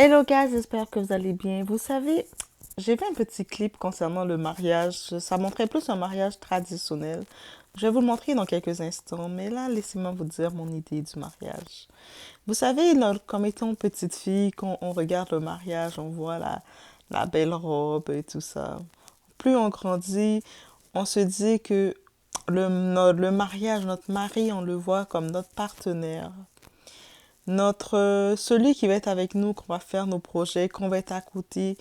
Hello guys, j'espère que vous allez bien. Vous savez, j'ai vu un petit clip concernant le mariage. Ça montrait plus un mariage traditionnel. Je vais vous le montrer dans quelques instants, mais là, laissez-moi vous dire mon idée du mariage. Vous savez, comme étant petite fille, quand on regarde le mariage, on voit la belle robe et tout ça. Plus on grandit, on se dit que le mariage, notre mari, on le voit comme notre partenaire. Celui qui va être avec nous, qu'on va faire nos projets, qu'on va être à côté,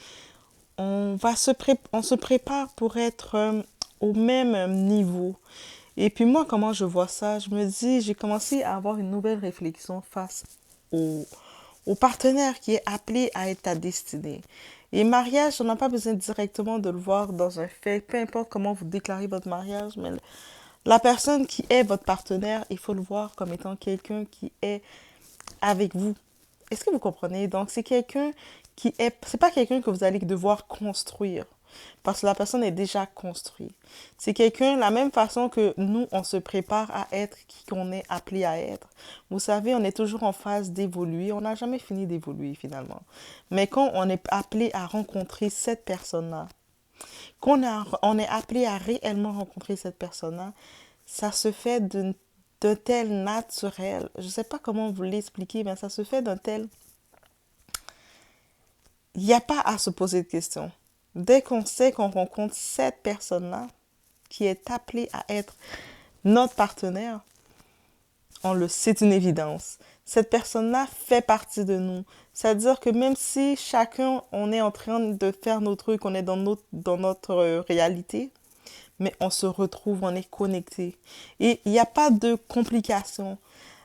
on se prépare pour être au même niveau. Et puis moi, comment je vois ça? Je me dis, j'ai commencé à avoir une nouvelle réflexion face au, au partenaire qui est appelé à être ta destinée. Et mariage, on n'a pas besoin directement de le voir dans un fait, peu importe comment vous déclarez votre mariage, mais la personne qui est votre partenaire, il faut le voir comme étant quelqu'un qui est avec vous. Est-ce que vous comprenez? Donc, c'est quelqu'un qui est... C'est pas quelqu'un que vous allez devoir construire. Parce que la personne est déjà construite. C'est quelqu'un, la même façon que nous, on se prépare à être qui qu'on est appelé à être. Vous savez, on est toujours en phase d'évoluer. On n'a jamais fini d'évoluer finalement. Mais quand on est appelé à rencontrer cette personne-là, on est appelé à réellement rencontrer cette personne-là, ça se fait d'un tel naturel. Je ne sais pas comment vous l'expliquer, mais ça se fait d'un tel... Il n'y a pas à se poser de questions. Dès qu'on sait qu'on rencontre cette personne-là, qui est appelée à être notre partenaire, c'est une évidence. Cette personne-là fait partie de nous. C'est-à-dire que même si chacun, on est en train de faire nos trucs, on est dans notre réalité, mais on se retrouve, on est connecté. Et il n'y a pas de complications.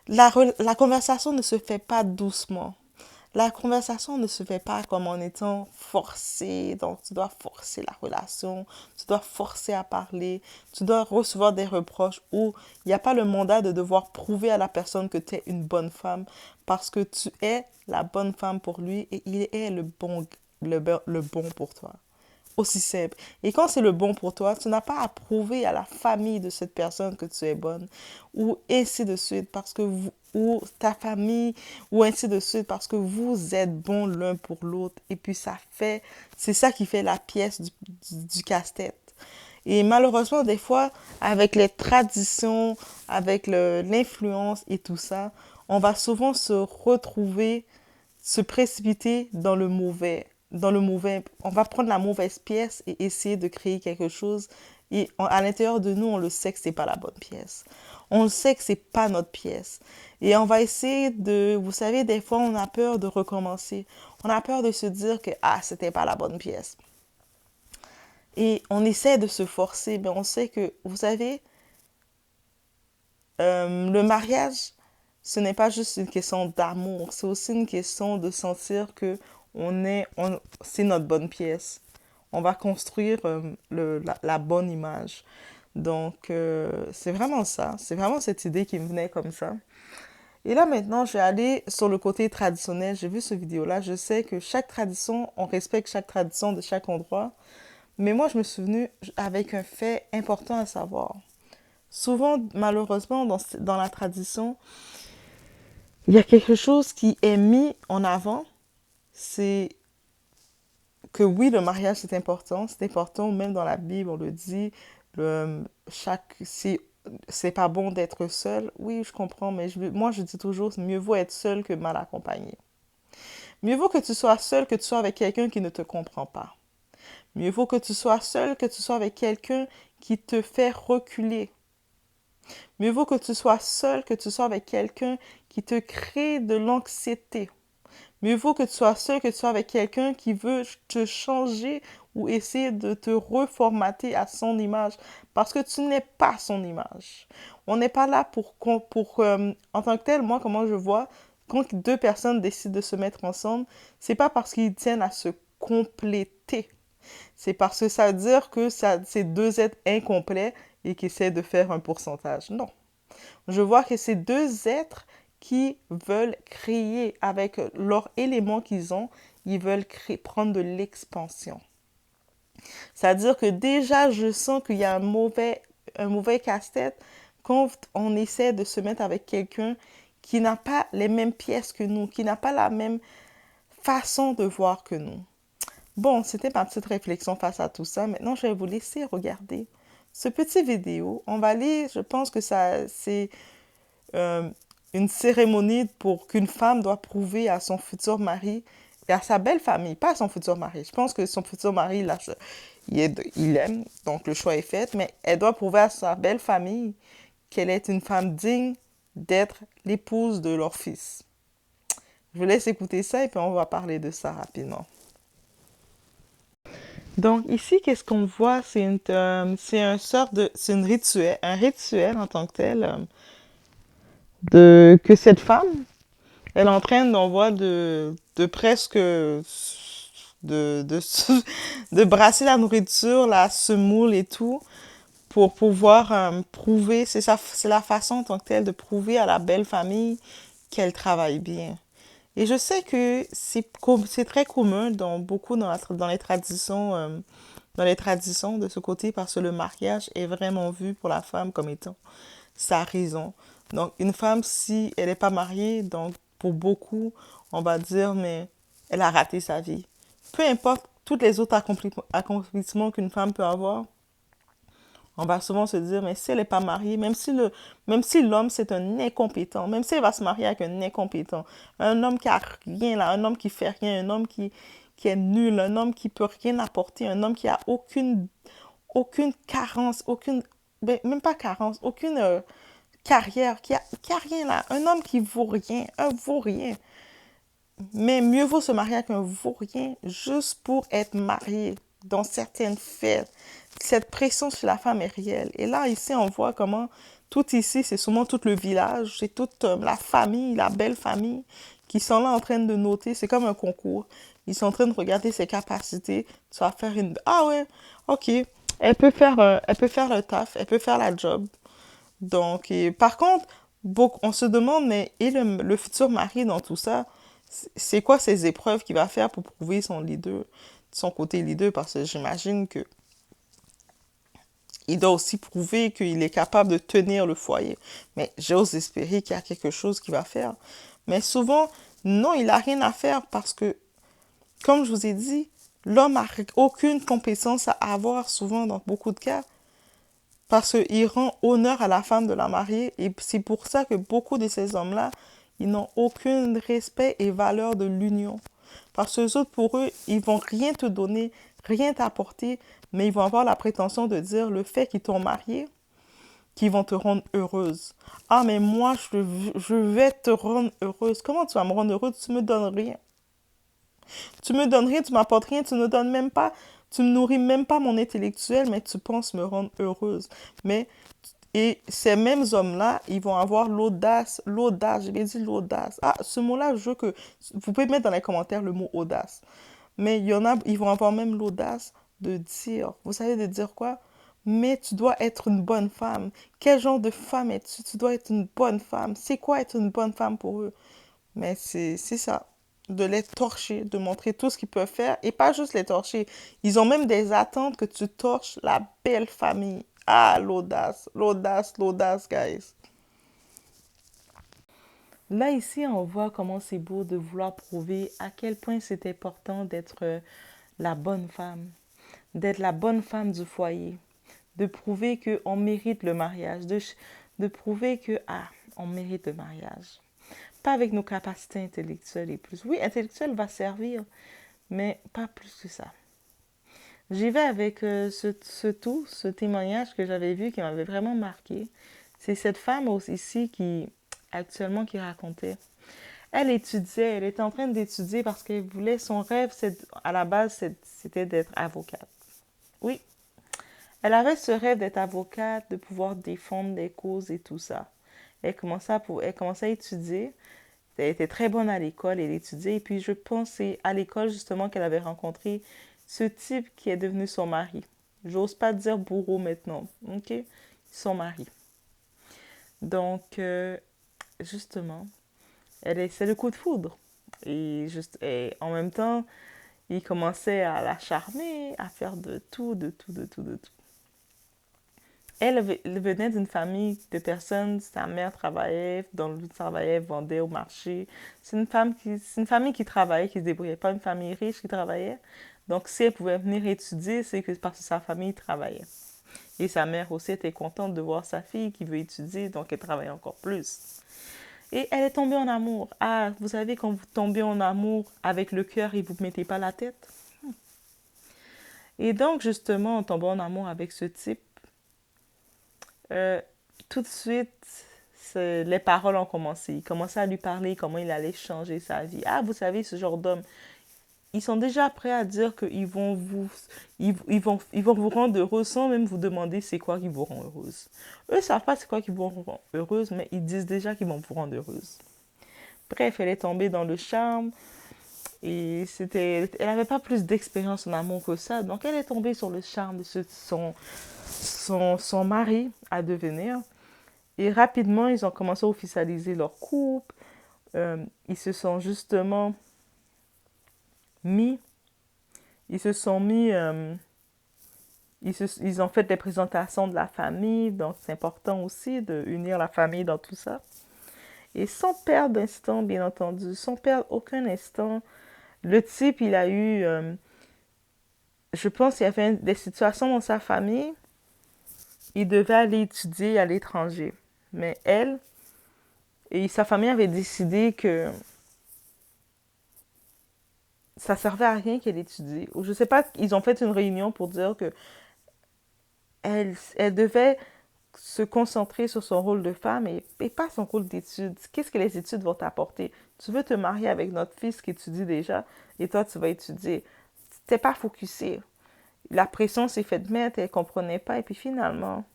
La conversation ne se fait pas doucement. La conversation ne se fait pas comme en étant forcée. Donc, tu dois forcer la relation, tu dois forcer à parler, tu dois recevoir des reproches où il n'y a pas le mandat de devoir prouver à la personne que tu es une bonne femme parce que tu es la bonne femme pour lui et il est le bon pour toi. Aussi simple. Et quand c'est le bon pour toi, tu n'as pas à prouver à la famille de cette personne que tu es bonne, ou ainsi de suite, ou ta famille, ou ainsi de suite, parce que vous êtes bons l'un pour l'autre. Et puis c'est ça qui fait la pièce du casse-tête. Et malheureusement, des fois, avec les traditions, avec l'influence et tout ça, on va souvent se précipiter dans le mauvais. On va prendre la mauvaise pièce et essayer de créer quelque chose. Et à l'intérieur de nous, on le sait que c'est pas la bonne pièce. On le sait que c'est pas notre pièce. Et on va essayer vous savez, des fois, on a peur de recommencer. On a peur de se dire que, ah, c'était pas la bonne pièce. Et on essaie de se forcer, mais on sait que, vous savez, le mariage, ce n'est pas juste une question d'amour, c'est aussi une question de sentir que c'est notre bonne pièce. On va construire la bonne image. Donc, c'est vraiment ça. C'est vraiment cette idée qui me venait comme ça. Et là, maintenant, je vais aller sur le côté traditionnel. J'ai vu ce vidéo-là. Je sais que chaque tradition, on respecte chaque tradition de chaque endroit. Mais moi, je me suis venue avec un fait important à savoir. Souvent, malheureusement, dans la tradition, il y a quelque chose qui est mis en avant, c'est que oui, le mariage c'est important, même dans la Bible, on le dit, si c'est pas bon d'être seul, oui, je comprends, mais moi je dis toujours, mieux vaut être seul que mal accompagné. Mieux vaut que tu sois seul que tu sois avec quelqu'un qui ne te comprend pas. Mieux vaut que tu sois seul que tu sois avec quelqu'un qui te fait reculer. Mieux vaut que tu sois seul que tu sois avec quelqu'un qui te crée de l'anxiété. Mieux vaut que tu sois seul que tu sois avec quelqu'un qui veut te changer ou essayer de te reformater à son image parce que tu n'es pas son image. On n'est pas là en tant que tel, moi, comment je vois, quand deux personnes décident de se mettre ensemble, c'est pas parce qu'ils tiennent à se compléter. C'est parce que ça veut dire que c'est deux êtres incomplets et qui essaient de faire un pourcentage. Non. Je vois que c'est deux êtres qui veulent créer avec leurs éléments qu'ils ont, ils veulent prendre de l'expansion. C'est-à-dire que déjà, je sens qu'il y a un mauvais casse-tête quand on essaie de se mettre avec quelqu'un qui n'a pas les mêmes pièces que nous, qui n'a pas la même façon de voir que nous. Bon, c'était ma petite réflexion face à tout ça. Maintenant, je vais vous laisser regarder ce petit vidéo. On va aller, je pense que ça, c'est euh, une cérémonie pour qu'une femme doit prouver à son futur mari et à sa belle famille, pas à son futur mari. Je pense que son futur mari, là, il aime, donc le choix est fait, mais elle doit prouver à sa belle famille qu'elle est une femme digne d'être l'épouse de leur fils. Je vous laisse écouter ça et puis on va parler de ça rapidement. Donc ici, qu'est-ce qu'on voit? C'est un sort de, c'est une rituel, un rituel en tant que tel, de que cette femme, elle entraîne, on voit de presque de, de brasser la nourriture, la semoule et tout, pour pouvoir prouver, c'est la façon en tant que telle de prouver à la belle famille qu'elle travaille bien. Et je sais que c'est très commun dans beaucoup dans les traditions de ce côté parce que le mariage est vraiment vu pour la femme comme étant sa raison. Donc une femme si elle n'est pas mariée, donc pour beaucoup on va dire mais elle a raté sa vie. Peu importe tous les autres accomplissements qu'une femme peut avoir, on va souvent se dire, mais si elle n'est pas mariée, même si l'homme c'est un incompétent, même si elle va se marier avec un incompétent, un homme qui a rien là, un homme qui fait rien, un homme qui est nul, un homme qui peut rien apporter, un homme qui a aucune carence, ben, même pas carence, aucune carrière, qui a rien là, un homme qui vaut rien, un vaut rien. Mais mieux vaut se marier avec un vaurien juste pour être marié dans certaines fêtes. Cette pression sur la femme est réelle. Et là, ici, on voit comment tout ici, c'est sûrement tout le village, c'est toute la famille, la belle famille, qui sont là en train de noter. C'est comme un concours. Ils sont en train de regarder ses capacités. Tu vas faire une... Ah ouais, ok. Elle peut faire le taf, elle peut faire la job. Donc, et par contre, on se demande, mais et le futur mari dans tout ça, c'est quoi ces épreuves qu'il va faire pour prouver son leader, son côté leader? Parce que j'imagine que il doit aussi prouver qu'il est capable de tenir le foyer. Mais j'ose espérer qu'il y a quelque chose qu'il va faire. Mais souvent, non, il n'a rien à faire parce que, comme je vous ai dit, l'homme n'a aucune compétence à avoir souvent dans beaucoup de cas. Parce qu'il rend honneur à la femme de la mariée. Et c'est pour ça que beaucoup de ces hommes-là, ils n'ont aucun respect et valeur de l'union. Parce que les autres, pour eux, ils vont rien te donner, rien t'apporter, mais ils vont avoir la prétention de dire le fait qu'ils t'ont marié, qu'ils vont te rendre heureuse. Ah, mais moi, je vais te rendre heureuse. Comment tu vas me rendre heureuse? Tu me donnes rien. Tu me donnes rien, tu m'apportes rien, tu ne donnes même pas, tu me nourris même pas mon intellectuel, mais tu penses me rendre heureuse. Mais, et ces mêmes hommes-là, ils vont avoir l'audace, j'ai bien dit l'audace. Ah, ce mot-là, je veux que, vous pouvez mettre dans les commentaires le mot audace. Mais il y en a, ils vont avoir même l'audace de dire, vous savez de dire quoi? Mais tu dois être une bonne femme. Quel genre de femme es-tu? Tu dois être une bonne femme. C'est quoi être une bonne femme pour eux? Mais c'est ça, de les torcher, de montrer tout ce qu'ils peuvent faire et pas juste les torcher. Ils ont même des attentes que tu torches la belle famille. Ah, l'audace, l'audace, l'audace, guys. Là, ici, on voit comment c'est beau de vouloir prouver à quel point c'est important d'être la bonne femme, d'être la bonne femme du foyer, de prouver qu'on mérite le mariage, de prouver que, ah, on mérite le mariage. Pas avec nos capacités intellectuelles et plus. Oui, intellectuelle va servir, mais pas plus que ça. J'y vais avec ce témoignage que j'avais vu qui m'avait vraiment marqué. C'est cette femme ici qui, actuellement, qui racontait. Elle étudiait, elle était en train d'étudier parce qu'elle voulait, son rêve, à la base, c'était d'être avocate. Oui, elle avait ce rêve d'être avocate, de pouvoir défendre des causes et tout ça. Elle commençait à étudier. Elle était très bonne à l'école, elle étudiait. Et puis, je pense que c'est à l'école, justement, qu'elle avait rencontré ce type qui est devenu son mari. J'ose pas dire bourreau maintenant, ok? Son mari. Donc, justement, c'est le coup de foudre. Et en même temps, il commençait à la charmer, à faire de tout, de tout, de tout, de tout. elle venait d'une famille de personnes, sa mère travaillait, dans le travaillait, vendait au marché. C'est une famille qui travaillait, qui se débrouillait, pas une famille riche qui travaillait. Donc, si elle pouvait venir étudier, c'est que parce que sa famille travaillait. Et sa mère aussi était contente de voir sa fille qui veut étudier, donc elle travaillait encore plus. Et elle est tombée en amour. Ah, vous savez, quand vous tombez en amour avec le cœur et vous ne mettez pas la tête. Et donc, justement, en tombant en amour avec ce type, euh, tout de suite, les paroles ont commencé. Il commençait à lui parler comment il allait changer sa vie. Ah, vous savez, ce genre d'homme, ils sont déjà prêts à dire ils vont vous rendre heureuse sans même vous demander c'est quoi qui vous rend heureuse. Eux ne savent pas c'est quoi qui vous rend heureuse, mais ils disent déjà qu'ils vont vous rendre heureuse. Bref, elle est tombée dans le charme et elle n'avait pas plus d'expérience en amour que ça, donc elle est tombée sur le charme de son mari à devenir. Et rapidement, ils ont commencé à officialiser leur couple. Ils se sont justement mis, ils se sont mis, ils ont fait des présentations de la famille, donc c'est important aussi de unir la famille dans tout ça. Et sans perdre d'instant, bien entendu, sans perdre aucun instant, le type, il a eu, je pense qu'il y avait des situations dans sa famille, il devait aller étudier à l'étranger. Mais elle et sa famille avaient décidé que ça servait à rien qu'elle étudie. Ou je sais pas, ils ont fait une réunion pour dire que elle devait se concentrer sur son rôle de femme et pas son rôle d'étude. Qu'est-ce que les études vont t'apporter? Tu veux te marier avec notre fils qui étudie déjà et toi, tu vas étudier. T'es pas focusé. La pression s'est faite mettre, elle comprenait pas et puis finalement,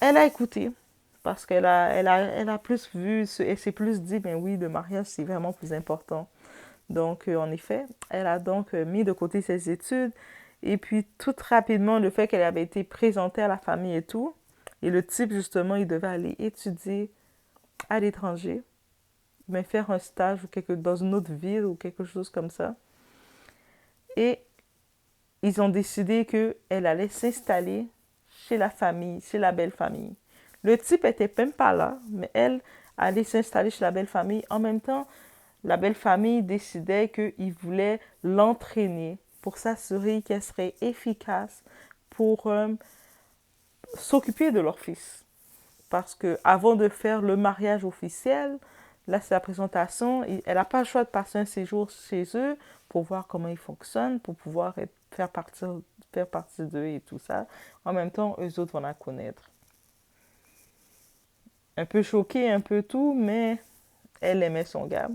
elle a écouté parce elle a plus vu, elle s'est plus dit, ben oui, le mariage, c'est vraiment plus important. Donc, en effet, elle a donc mis de côté ses études. Et puis, tout rapidement, le fait qu'elle avait été présentée à la famille et tout, et le type, justement, il devait aller étudier à l'étranger, mais faire un stage dans une autre ville ou quelque chose comme ça. Et ils ont décidé qu'elle allait s'installer chez la famille, chez la belle famille. Le type était même pas là, mais elle allait s'installer chez la belle famille. En même temps, la belle famille décidait qu'ils voulaient l'entraîner pour s'assurer qu'elle serait efficace pour s'occuper de leur fils. Parce que avant de faire le mariage officiel, là c'est la présentation, elle n'a pas le choix de passer un séjour chez eux pour voir comment ils fonctionnent, pour pouvoir faire partie d'eux et tout ça. En même temps, eux autres vont la connaître. Un peu choquée, un peu tout, mais elle aimait son gars.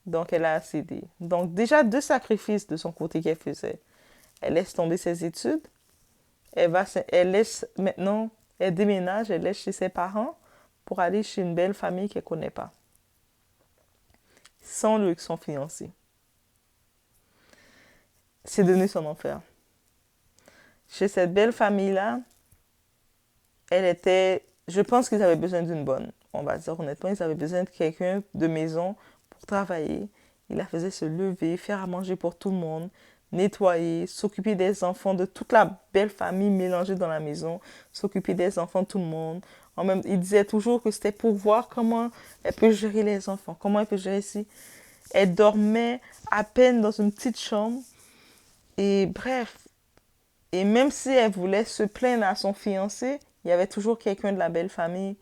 Donc, elle a cédé. Donc, déjà, deux sacrifices de son côté qu'elle faisait. Elle laisse tomber ses études. Elle laisse maintenant, elle déménage, elle laisse chez ses parents pour aller chez une belle famille qu'elle ne connaît pas. Sans son fiancé. C'est devenu son enfer. Chez cette belle famille-là, je pense qu'ils avaient besoin d'une bonne. On va dire honnêtement, ils avaient besoin de quelqu'un de maison pour travailler. Il la faisait se lever, faire à manger pour tout le monde, nettoyer, s'occuper des enfants de toute la belle famille mélangée dans la maison, s'occuper des enfants de tout le monde. Il disait toujours que c'était pour voir comment elle peut gérer les enfants, comment elle peut gérer ici. Elle dormait à peine dans une petite chambre. Et bref, et même si elle voulait se plaindre à son fiancé, il y avait toujours quelqu'un de la belle famille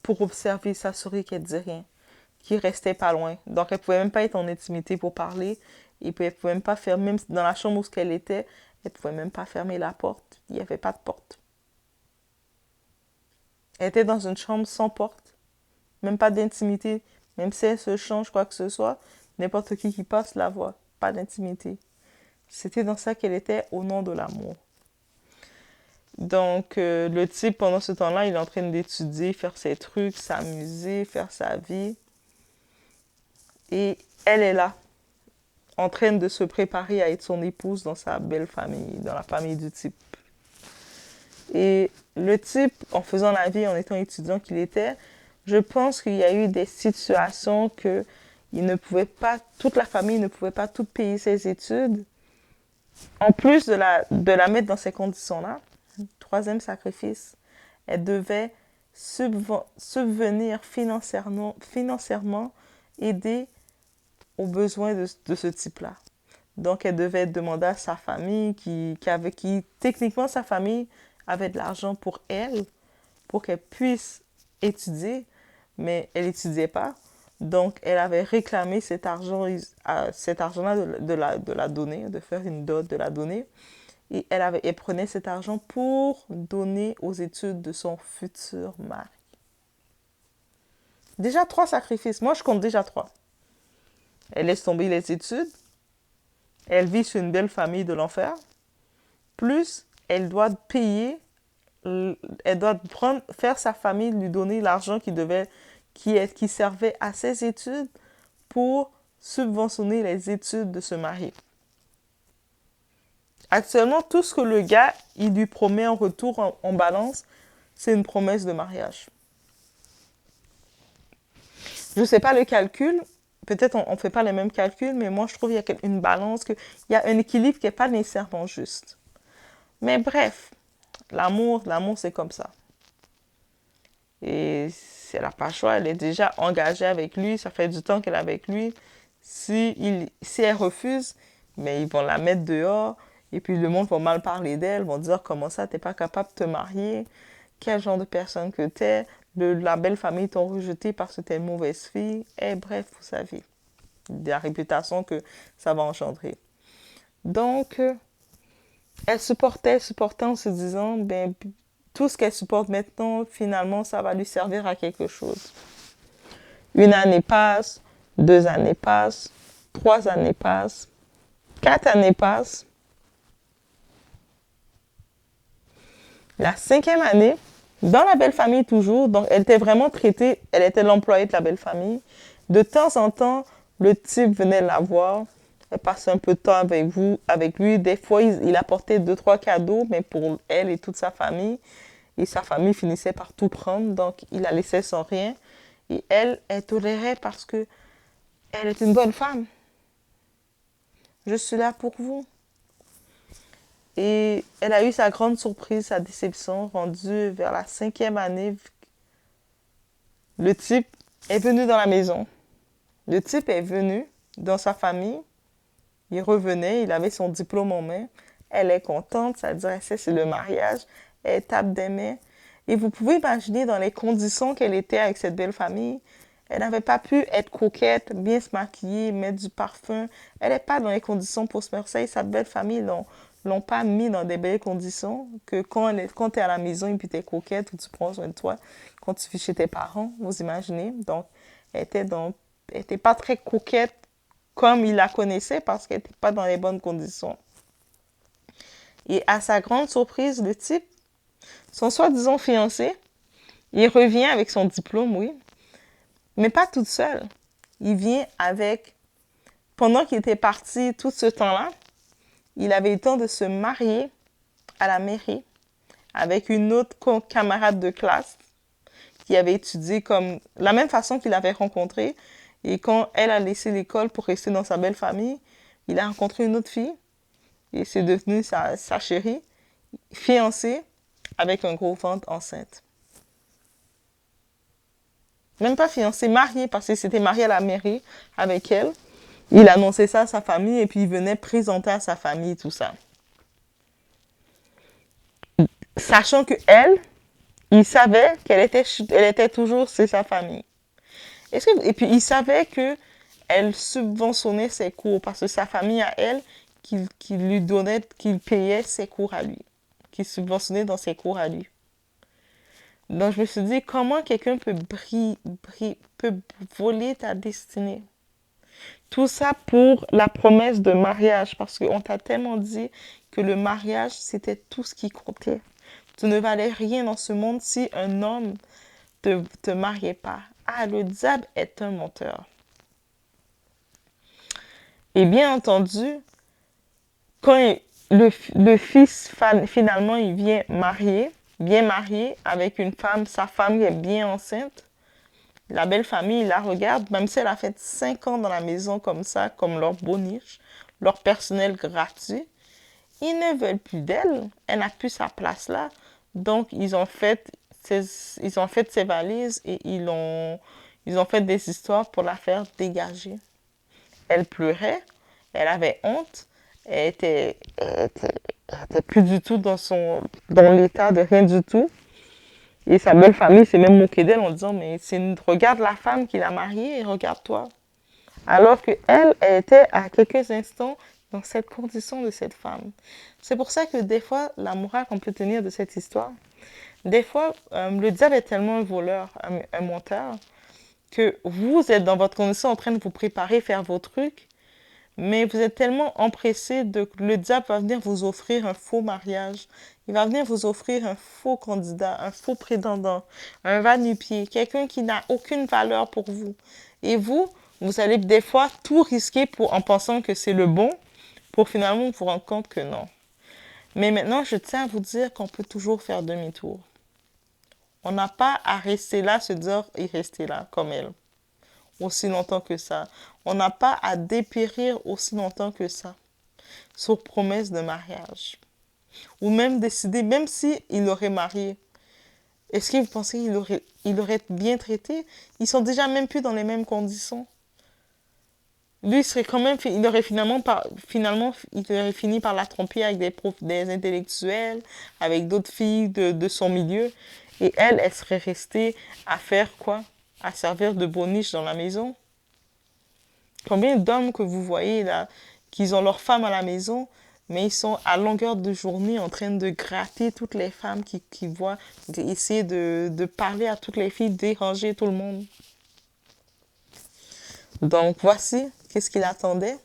pour observer, s'assurer qu'elle ne disait rien, qui restait pas loin. Donc, elle ne pouvait même pas être en intimité pour parler. Et puis, elle ne pouvait même pas faire, même dans la chambre où elle était, elle ne pouvait même pas fermer la porte. Il n'y avait pas de porte. Elle était dans une chambre sans porte, même pas d'intimité. Même si elle se change, quoi que ce soit, n'importe qui passe la voit. Pas d'intimité. C'était dans ça qu'elle était au nom de l'amour. Donc, le type, pendant ce temps-là, il est en train d'étudier, faire ses trucs, s'amuser, faire sa vie. Et elle est là, en train de se préparer à être son épouse dans sa belle famille, dans la famille du type. Et le type, en faisant la vie, en étant étudiant qu'il était, je pense qu'il y a eu des situations que il ne pouvait pas, toute la famille ne pouvait pas tout payer ses études. En plus de la mettre dans ces conditions-là, Troisième sacrifice, elle devait subvenir financièrement aider aux besoins de ce type-là. Donc, elle devait demander à sa famille, techniquement, sa famille avait de l'argent pour elle, pour qu'elle puisse étudier, mais elle n'étudiait pas. Donc, elle avait réclamé cet argent-là de la donner, de faire une dot, de la donner. Et elle prenait cet argent pour donner aux études de son futur mari. Déjà 3 sacrifices. Moi, je compte déjà 3. Elle laisse tomber les études. Elle vit sur une belle famille de l'enfer. Plus, elle doit payer, elle doit faire sa famille lui donner l'argent qui servait à ses études pour subventionner les études de ce mari. Actuellement, tout ce que le gars, il lui promet en retour en balance, c'est une promesse de mariage. Je ne sais pas le calcul, peut-être on ne fait pas les mêmes calculs, mais moi je trouve qu'il y a une balance, qu'il y a un équilibre qui n'est pas nécessairement juste. Mais bref, l'amour c'est comme ça. Et si elle n'a pas le choix, elle est déjà engagée avec lui, ça fait du temps qu'elle est avec lui. Si elle refuse, mais ils vont la mettre dehors, et puis le monde va mal parler d'elle, vont dire comment ça, t'es pas capable de te marier, quel genre de personne que t'es, la belle famille t'ont rejeté parce que t'es une mauvaise fille, et bref, vous savez, la réputation que ça va engendrer. Donc, elle supportait en se disant, ben, tout ce qu'elle supporte maintenant, finalement, ça va lui servir à quelque chose. 1 année passe, 2 années passent, 3 années passent, 4 années passent. La 5e année, dans la belle famille toujours, donc elle était vraiment traitée, elle était l'employée de la belle famille. De temps en temps, le type venait la voir, elle passait un peu de temps avec lui. Des fois, il apportait 2-3 cadeaux, mais pour elle et toute sa famille. Et sa famille finissait par tout prendre, donc il la laissait sans rien. Et elle tolérait parce que elle est une bonne femme. Je suis là pour vous. Et elle a eu sa grande surprise, sa déception, rendue vers la 5e année. Le type est venu dans la maison. Le type est venu dans sa famille. Il revenait, il avait son diplôme en main. Elle est contente, ça dit c'est le mariage. Elle tape des mains. Et vous pouvez imaginer dans les conditions qu'elle était avec cette belle famille. Elle n'avait pas pu être coquette, bien se maquiller, mettre du parfum. Elle n'est pas dans les conditions pour se faire ça. Et sa belle famille l'ont pas mis dans des belles conditions. Que quand tu es à la maison et puis tu es coquette ou tu prends soin de toi, quand tu vis chez tes parents, vous imaginez. Donc, elle était pas très coquette comme il la connaissait parce qu'elle n'était pas dans les bonnes conditions. Et à sa grande surprise, le type, son soi-disant fiancé, il revient avec son diplôme, oui, mais pas toute seule. Il vient avec, pendant qu'il était parti tout ce temps-là, il avait eu le temps de se marier à la mairie avec une autre camarade de classe qui avait étudié comme la même façon qu'il avait rencontré. Et quand elle a laissé l'école pour rester dans sa belle famille, il a rencontré une autre fille et c'est devenu sa chérie, fiancée avec un gros ventre enceinte. Même pas fiancée, mariée parce qu'il s'était marié à la mairie avec elle. Il annonçait ça à sa famille et puis il venait présenter à sa famille tout ça. Sachant que elle, il savait qu'elle était toujours chez sa famille. Et puis il savait que elle subventionnait ses cours parce que sa famille à elle, qui lui donnait, qu'il payait ses cours à lui, qui subventionnait dans ses cours à lui. Donc je me suis dit, comment quelqu'un peut voler ta destinée? Tout ça pour la promesse de mariage, parce qu'on t'a tellement dit que le mariage, c'était tout ce qui comptait. Tu ne valais rien dans ce monde si un homme te mariait pas. Ah, le diable est un menteur. Et bien entendu, quand le fils, finalement, il vient bien marié, avec une femme, sa femme qui est bien enceinte, la belle famille, il la regarde, même si elle a fait 5 ans dans la maison comme ça, comme leur boniche, leur personnel gratuit. Ils ne veulent plus d'elle. Elle n'a plus sa place là. Donc, ils ont fait ses valises et ils ont fait des histoires pour la faire dégager. Elle pleurait, elle avait honte, elle était plus du tout dans l'état de rien du tout. Et sa belle famille s'est même moquée d'elle en disant, mais regarde la femme qu'il a mariée et regarde-toi. Alors qu'elle, elle était à quelques instants dans cette condition de cette femme. C'est pour ça que des fois, la morale qu'on peut tenir de cette histoire, des fois, le diable est tellement un voleur, un menteur, que vous êtes dans votre condition en train de vous préparer, faire vos trucs, mais vous êtes tellement empressé le diable va venir vous offrir un faux mariage. Il va venir vous offrir un faux candidat, un faux prétendant, un va-nu-pied, quelqu'un qui n'a aucune valeur pour vous. Et vous allez des fois tout risquer en pensant que c'est le bon, pour finalement vous rendre compte que non. Mais maintenant, je tiens à vous dire qu'on peut toujours faire demi-tour. On n'a pas à rester là, se dire et rester là, comme elle, aussi longtemps que ça. On n'a pas à dépérir aussi longtemps que ça, sur promesse de mariage. Ou même décider, même s'il aurait marié, est-ce que vous pensez qu'il aurait bien traité? Ils sont déjà même plus dans les mêmes conditions. Lui, il serait quand même, il aurait finalement, il aurait fini par la tromper avec des intellectuels, avec d'autres filles de son milieu. Et elle serait restée à faire quoi? À servir de boniche dans la maison. Combien d'hommes que vous voyez là, qui ont leur femme à la maison, mais ils sont à longueur de journée en train de gratter toutes les femmes qui voient, essayer de parler à toutes les filles, déranger tout le monde. Donc voici, qu'est-ce qu'il attendait?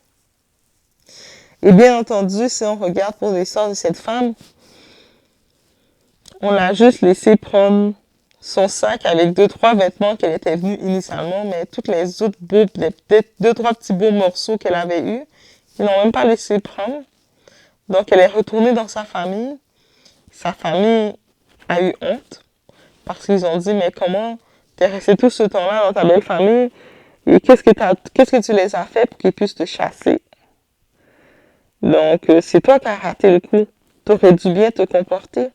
Et bien entendu, si on regarde pour l'histoire de cette femme, on l'a juste laissé prendre son sac avec 2, 3 vêtements qu'elle était venue initialement, mais toutes les autres peut-être 2, 3 petits beaux morceaux qu'elle avait eus, ils n'ont même pas laissé prendre. Donc elle est retournée dans sa famille. Sa famille a eu honte parce qu'ils ont dit, mais comment t'es resté tout ce temps-là dans ta belle famille et qu'est-ce que tu les as fait pour qu'ils puissent te chasser? Donc, c'est toi qui as raté le coup. Tu aurais dû bien te comporter.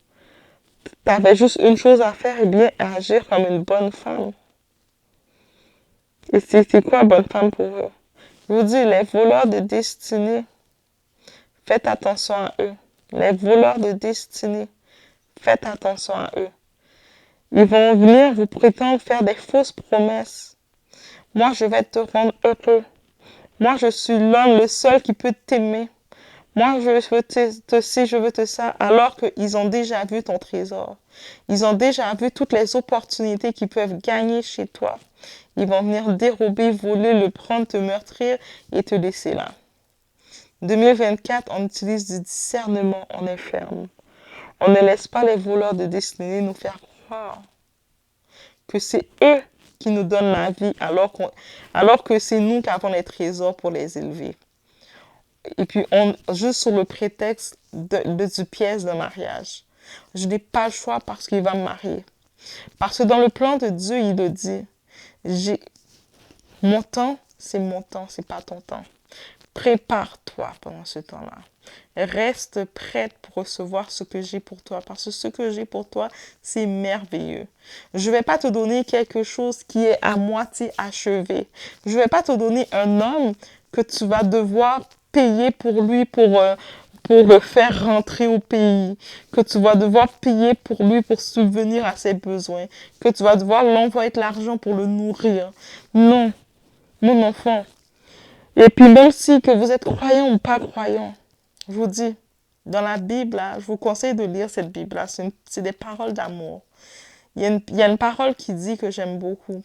Tu avais juste une chose à faire et bien agir comme une bonne femme. Et c'est quoi bonne femme pour eux? Je vous dis, les voleurs de destinée, faites attention à eux. Les voleurs de destinée, faites attention à eux. Ils vont venir vous prétendre faire des fausses promesses. Moi, je vais te rendre heureux. Moi, je suis l'homme, le seul qui peut t'aimer. Moi, je veux je veux te ça, alors qu'ils ont déjà vu ton trésor. Ils ont déjà vu toutes les opportunités qu'ils peuvent gagner chez toi. Ils vont venir dérober, voler, le prendre, te meurtrir et te laisser là. 2024, on utilise du discernement, on est ferme. On ne laisse pas les voleurs de destinée nous faire croire que c'est eux qui nous donnent la vie alors que c'est nous qui avons les trésors pour les élever. Et puis, juste sur le prétexte du piège de mariage. Je n'ai pas le choix parce qu'il va me marier. Parce que dans le plan de Dieu, il le dit. Mon temps, c'est pas ton temps. Prépare-toi pendant ce temps-là. Reste prête pour recevoir ce que j'ai pour toi. Parce que ce que j'ai pour toi, c'est merveilleux. Je ne vais pas te donner quelque chose qui est à moitié achevé. Je ne vais pas te donner un homme que tu vas devoir payer pour lui pour le faire rentrer au pays, que tu vas devoir payer pour lui pour subvenir à ses besoins, que tu vas devoir l'envoyer de l'argent pour le nourrir. Non, mon enfant. Et puis même si que vous êtes croyant ou pas croyant, je vous dis, dans la Bible, là, je vous conseille de lire cette Bible-là. C'est des paroles d'amour. Il y a une parole qui dit que j'aime beaucoup.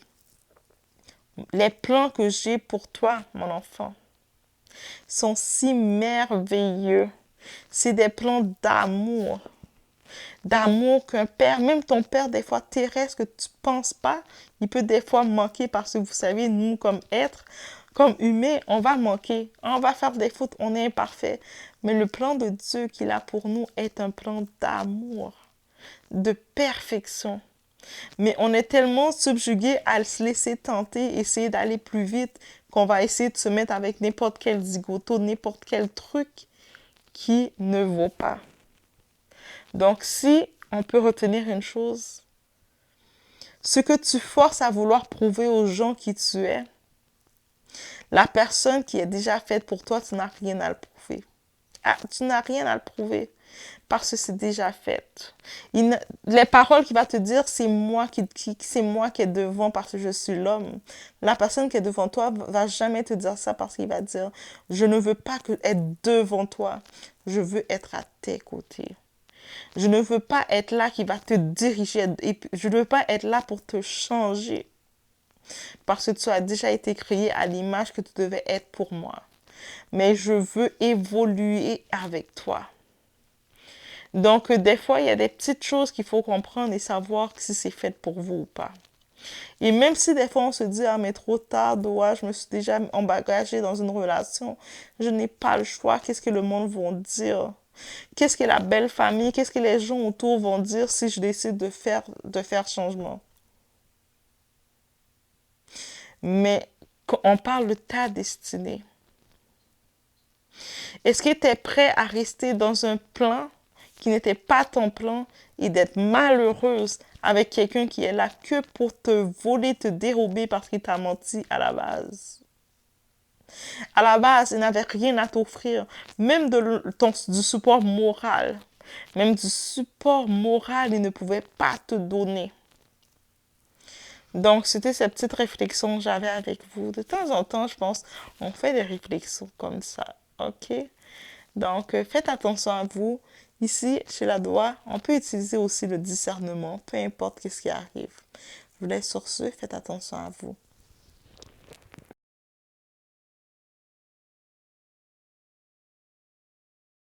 Les plans que j'ai pour toi, mon enfant, sont si merveilleux. C'est des plans d'amour. D'amour qu'un père, même ton père, des fois terrestre, que tu ne penses pas, il peut des fois manquer parce que vous savez, nous, comme êtres, comme humains, on va manquer. On va faire des fautes, on est imparfait. Mais le plan de Dieu qu'il a pour nous est un plan d'amour, de perfection. Mais on est tellement subjugué à se laisser tenter, essayer d'aller plus vite, qu'on va essayer de se mettre avec n'importe quel zigoto, n'importe quel truc qui ne vaut pas. Donc, si on peut retenir une chose, ce que tu forces à vouloir prouver aux gens qui tu es, la personne qui est déjà faite pour toi, tu n'as rien à le prouver. Ah, tu n'as rien à le prouver parce que c'est déjà fait. Les paroles qu'il va te dire, c'est moi c'est moi qui est devant parce que je suis l'homme. La personne qui est devant toi va jamais te dire ça parce qu'il va dire, je ne veux pas être devant toi, je veux être à tes côtés. Je ne veux pas être là qui va te diriger et je ne veux pas être là pour te changer parce que tu as déjà été créé à l'image que tu devais être pour moi. Mais je veux évoluer avec toi. Donc, des fois, il y a des petites choses qu'il faut comprendre et savoir si c'est fait pour vous ou pas. Et même si des fois on se dit, ah, mais trop tard, ouais, je me suis déjà engagée dans une relation, je n'ai pas le choix, qu'est-ce que le monde va dire? Qu'est-ce que la belle famille, qu'est-ce que les gens autour vont dire si je décide de faire changement? Mais quand on parle de ta destinée, est-ce que tu es prêt à rester dans un plan qui n'était pas ton plan et d'être malheureuse avec quelqu'un qui est là que pour te voler, te dérober parce qu'il t'a menti à la base? À la base, il n'avait rien à t'offrir, même du support moral. Même du support moral, il ne pouvait pas te donner. Donc, c'était cette petite réflexion que j'avais avec vous. De temps en temps, je pense, on fait des réflexions comme ça. OK? Donc, faites attention à vous. Ici, chez la doigt, on peut utiliser aussi le discernement, peu importe ce qui arrive. Je vous laisse sur ce, faites attention à vous.